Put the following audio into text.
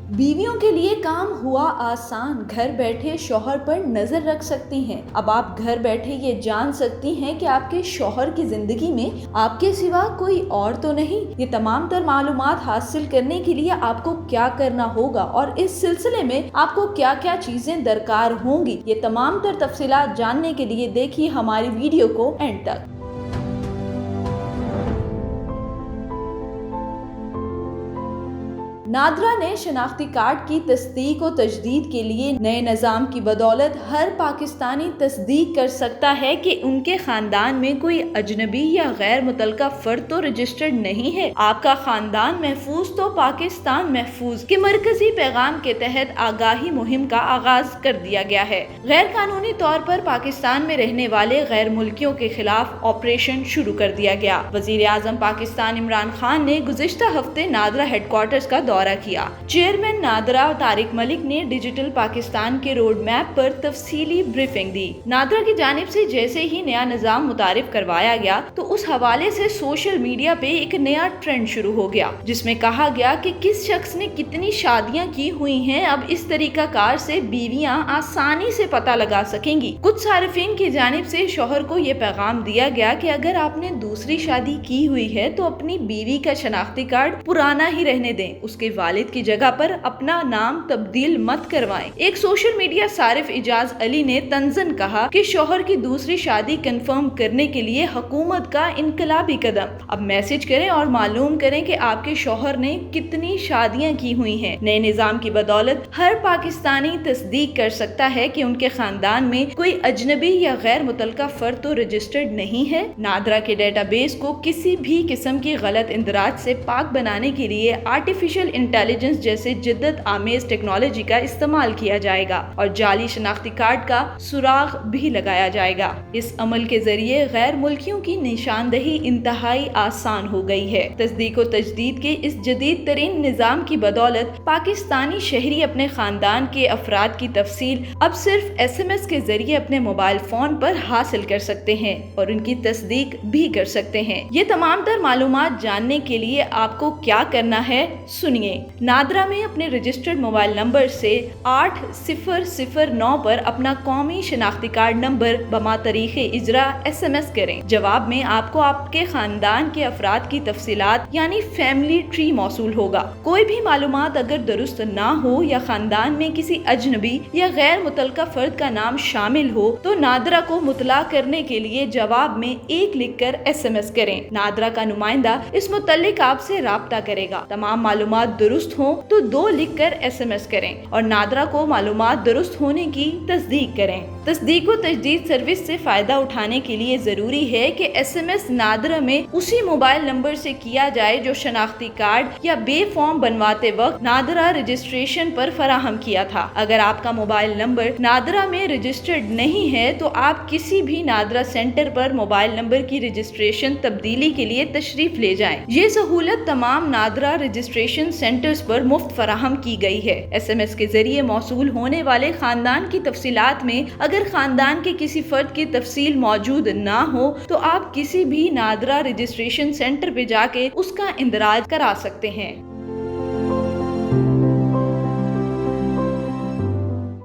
बीवियों के लिए काम हुआ आसान, घर बैठे शौहर पर नजर रख सकती हैं। अब आप घर बैठे ये जान सकती हैं कि आपके शौहर की जिंदगी में आपके सिवा कोई और तो नहीं। ये तमाम तर मालूमात हासिल करने के लिए आपको क्या करना होगा और इस सिलसिले में आपको क्या क्या चीजें दरकार होंगी, ये तमाम तर तफसीलात जानने के लिए देखिए हमारी वीडियो को एंड तक। नादरा ने शनाख्ती कार्ड की तस्दीक और तजदीद के लिए नए निज़ाम की बदौलत हर पाकिस्तानी तस्दीक कर सकता है कि उनके खानदान में कोई अजनबी या गैर मुतलका फर्द तो रजिस्टर्ड नहीं है। आपका खानदान महफूज तो पाकिस्तान महफूज के मरकजी पैगाम के तहत आगाही मुहिम का आगाज कर दिया गया है। गैर कानूनी तौर पर पाकिस्तान में रहने वाले गैर मुल्कियों के खिलाफ ऑपरेशन शुरू कर दिया गया। वजीर आजम पाकिस्तान इमरान खान ने गुज़िश्ता हफ्ते नादरा हेडक्वार्टर्स का दौरा किया। चेयरमैन नादरा तारिक मलिक ने डिजिटल पाकिस्तान के रोड मैप पर तफसीली ब्रीफिंग दी। नादरा की जानिब से जैसे ही नया निजाम मुतारिफ करवाया गया तो उस हवाले से सोशल मीडिया पे एक नया ट्रेंड शुरू हो गया, जिसमें कहा गया कि किस शख्स ने कितनी शादियां की हुई हैं। अब इस तरीका कार से बीवियां आसानी से पता लगा सकेंगी। कुछ सारिफीन की जानिब से शौहर को ये पैगाम दिया गया कि अगर आपने दूसरी शादी की हुई है तो अपनी बीवी का शनाख्ती कार्ड पुराना ही रहने दें, उसके वालिद की जगह पर अपना नाम तब्दील मत करवाएं। एक सोशल मीडिया सारिफ इजाज अली ने तंजन कहा कि शौहर की दूसरी शादी कंफर्म करने के लिए हुकूमत का इनकलाबी कदम। अब मैसेज करें और मालूम करें कि आपके शौहर ने कितनी शादियां की हुई हैं। नए निजाम की बदौलत हर पाकिस्तानी तस्दीक कर सकता है कि उनके खानदान में कोई अजनबी या गैर मुतलका फर्द तो रजिस्टर्ड नहीं है। नादरा के डेटाबेस को किसी भी किस्म की गलत इंदराज से पाक बनाने के लिए आर्टिफिशियल इंटेलिजेंस जैसे जिद्दत आमेज टेक्नोलॉजी का इस्तेमाल किया जाएगा और जाली शनाख्ती कार्ड का सुराग भी लगाया जाएगा। इस अमल के जरिए गैर मुल्कियों की निशानदही इंतहाई आसान हो गई है। तस्दीक और तजदीद के इस जदीद तरीन निजाम की बदौलत पाकिस्तानी शहरी अपने खानदान के अफराद की तफसील अब सिर्फ SMS के जरिए अपने मोबाइल फोन पर हासिल कर सकते हैं और उनकी तस्दीक भी कर सकते हैं। ये तमाम तर मालूमात जानने के लिए आपको क्या करना है, सुनिए। नादरा में अपने रजिस्टर्ड मोबाइल नंबर से 8009 पर अपना कौमी शनाख्ती कार्ड नंबर बमा तरीक़े इजरा SMS करें। जवाब में आपको आपके खानदान के अफराद की तफसीलात यानी फैमिली ट्री मौसूल होगा। कोई भी मालूमात अगर दुरुस्त ना हो या खानदान में किसी अजनबी या गैर मुतलका फर्द का नाम शामिल हो तो नादरा को मुतला करने के लिए जवाब में 1 लिखकर SMS करें। नादरा का नुमाइंदा इस मुतल्लिक आपसे राब्ता करेगा। तमाम मालूमात दुरुस्त हो तो 2 लिखकर SMS करें और नादरा को मालूमात दुरुस्त होने की तस्दीक करें। तस्दीक और तजदीद सर्विस से फायदा उठाने के लिए जरूरी है कि SMS नादरा में उसी मोबाइल नंबर से किया जाए जो शनाख्ती कार्ड या बे फॉर्म बनवाते वक्त नादरा रजिस्ट्रेशन पर फराहम किया था। अगर आपका मोबाइल नंबर नादरा में रजिस्टर्ड नहीं है तो आप किसी भी नादरा सेंटर पर मोबाइल नंबर की रजिस्ट्रेशन तब्दीली के लिए तशरीफ ले जाएं। ये सहूलत तमाम नादरा रजिस्ट्रेशन सेंटर्स पर मुफ्त फराहम की गई है। SMS के जरिए मौसूल होने वाले खानदान की तफसीलात में अगर खानदान के किसी फर्द की तफसील मौजूद ना हो तो आप किसी भी नादरा रजिस्ट्रेशन सेंटर पे जाके उसका इंदराज करा सकते हैं।